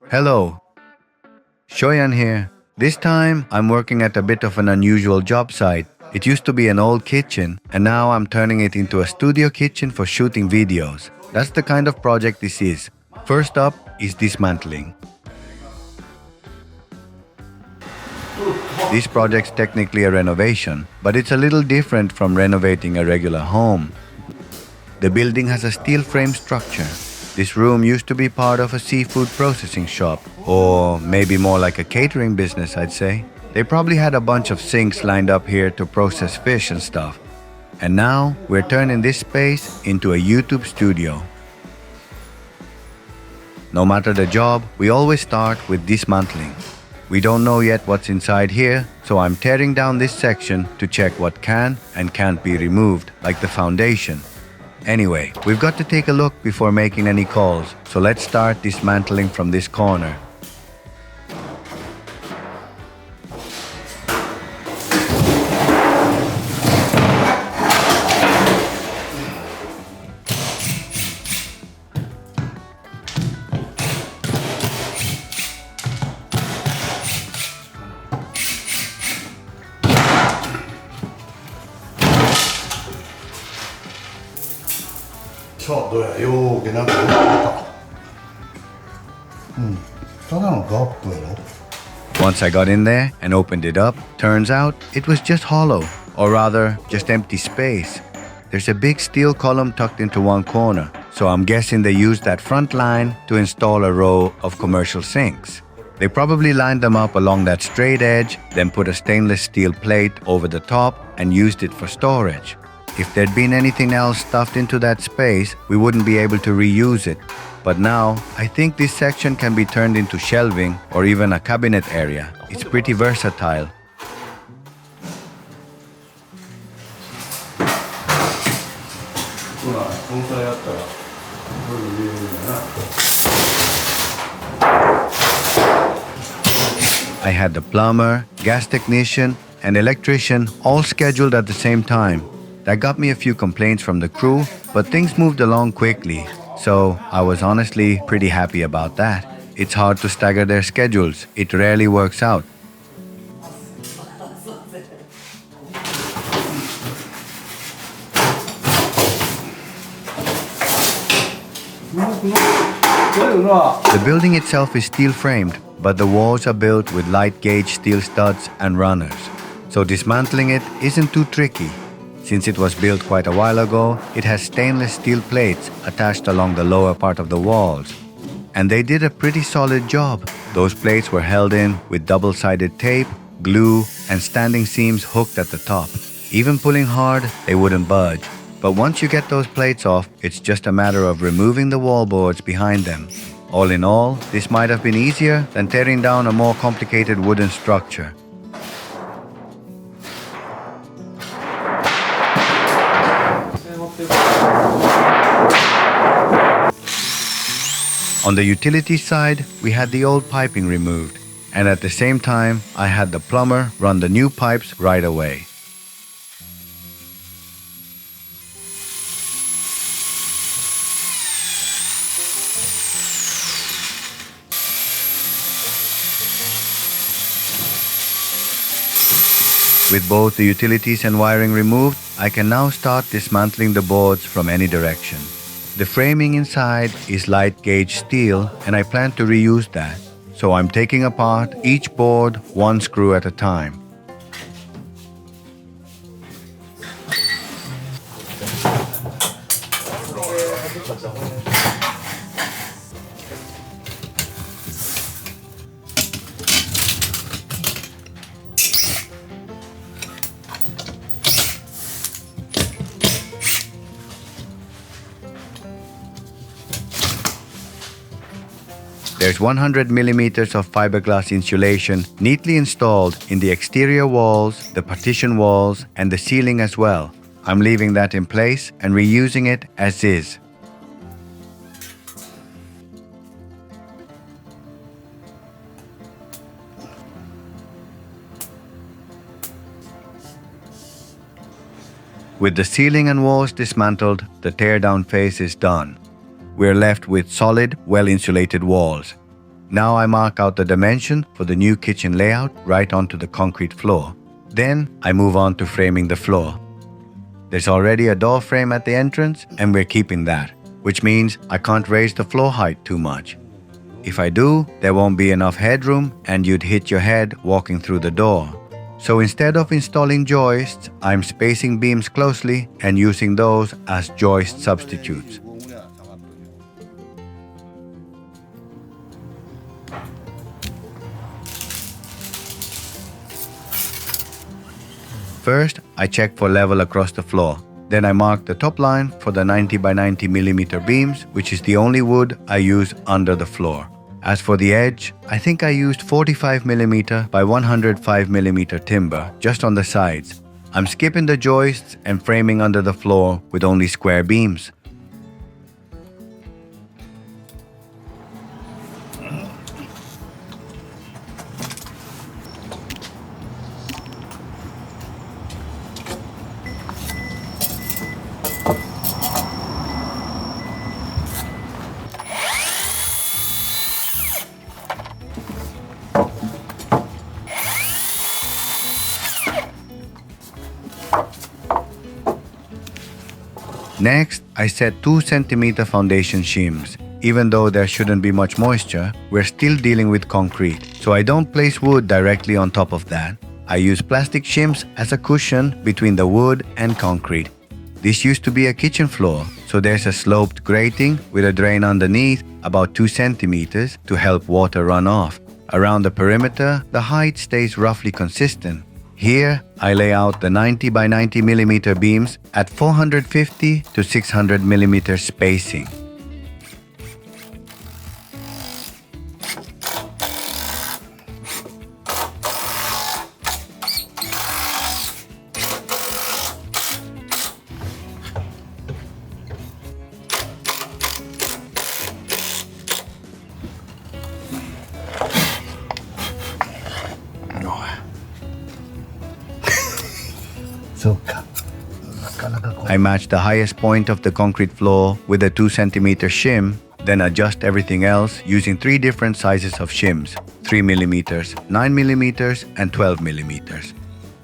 Hello, Shoyan here. This time I'm working at a bit of an unusual job site. It used to be an old kitchen, and now I'm turning it into a studio kitchen for shooting videos. That's the kind of project this is. First up is dismantling. This project's technically a renovation, but it's a little different from renovating a regular home. The building has a steel frame structure. This room used to be part of a seafood processing shop, or maybe more like a catering business, I'd say. They probably had a bunch of sinks lined up here to process fish and stuff. And now we're turning this space into a YouTube studio. No matter the job, we always start with dismantling. We don't know yet what's inside here, so I'm tearing down this section to check what can and can't be removed, like the foundation. Anyway, we've got to take a look before making any calls, so let's start dismantling from this corner. Once I got in there and opened it up, turns out it was just hollow, or rather, just empty space. There's a big steel column tucked into one corner, so I'm guessing they used that front line to install a row of commercial sinks. They probably lined them up along that straight edge, then put a stainless steel plate over the top and used it for storage. If there'd been anything else stuffed into that space, we wouldn't be able to reuse it. But now, I think this section can be turned into shelving or even a cabinet area. It's pretty versatile. I had the plumber, gas technician, and electrician all scheduled at the same time. That got me a few complaints from the crew, but things moved along quickly, so I was honestly pretty happy about that. It's hard to stagger their schedules. It rarely works out. The building itself is steel framed, but the walls are built with light gauge steel studs and runners, so dismantling it isn't too tricky. Since it was built quite a while ago, it has stainless steel plates attached along the lower part of the walls. And they did a pretty solid job. Those plates were held in with double-sided tape, glue, and standing seams hooked at the top. Even pulling hard, they wouldn't budge. But once you get those plates off, it's just a matter of removing the wallboards behind them. All in all, this might have been easier than tearing down a more complicated wooden structure. On the utilities side, we had the old piping removed, and at the same time, I had the plumber run the new pipes right away. With both the utilities and wiring removed, I can now start dismantling the boards from any direction. The framing inside is light gauge steel, and I plan to reuse that. So I'm taking apart each board one screw at a time. There's 100 millimeters of fiberglass insulation neatly installed in the exterior walls, the partition walls, and the ceiling as well. I'm leaving that in place and reusing it as is. With the ceiling and walls dismantled, the teardown phase is done. We're left with solid, well-insulated walls. Now I mark out the dimension for the new kitchen layout right onto the concrete floor. Then I move on to framing the floor. There's already a door frame at the entrance and we're keeping that, which means I can't raise the floor height too much. If I do, there won't be enough headroom and you'd hit your head walking through the door. So instead of installing joists, I'm spacing beams closely and using those as joist substitutes. First, I check for level across the floor. Then I mark the top line for the 90 by 90 millimeter beams, which is the only wood I use under the floor. As for the edge, I think I used 45 millimeter by 105 millimeter timber just on the sides. I'm skipping the joists and framing under the floor with only square beams. Next, I set 2 cm foundation shims. Even though there shouldn't be much moisture, we're still dealing with concrete, so I don't place wood directly on top of that. I use plastic shims as a cushion between the wood and concrete. This used to be a kitchen floor, so there's a sloped grating with a drain underneath about 2 centimeters to help water run off. Around the perimeter, the height stays roughly consistent. Here, I lay out the 90 by 90 millimeter beams at 450 to 600 millimeter spacing. I match the highest point of the concrete floor with a 2 centimeter shim, then adjust everything else using 3 different sizes of shims, 3 millimeters, 9 millimeters, and 12 millimeters.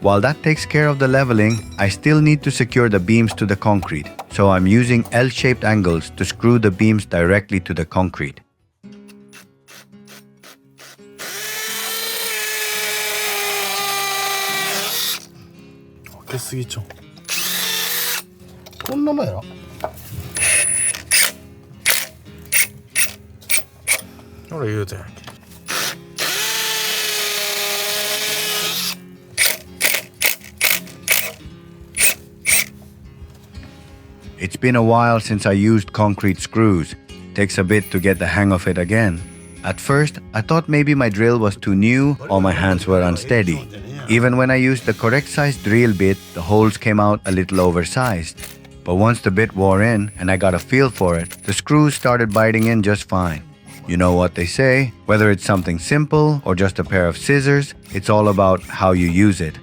While that takes care of the leveling, I still need to secure the beams to the concrete, so I'm using L-shaped angles to screw the beams directly to the concrete. It's been a while since I used concrete screws. Takes a bit to get the hang of it again. At first, I thought maybe my drill was too new or my hands were unsteady. Even when I used the correct size drill bit, the holes came out a little oversized. But once the bit wore in and I got a feel for it, the screws started biting in just fine. You know what they say, whether it's something simple or just a pair of scissors, it's all about how you use it.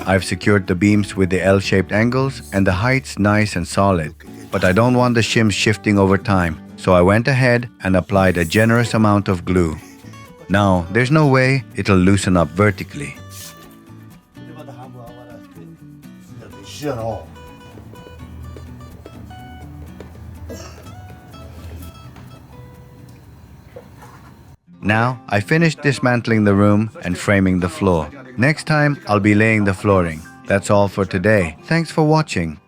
I've secured the beams with the L-shaped angles and the height's nice and solid, but I don't want the shims shifting over time, so I went ahead and applied a generous amount of glue. Now, there's no way it'll loosen up vertically. Now, I finished dismantling the room and framing the floor. Next time, I'll be laying the flooring. That's all for today. Thanks for watching.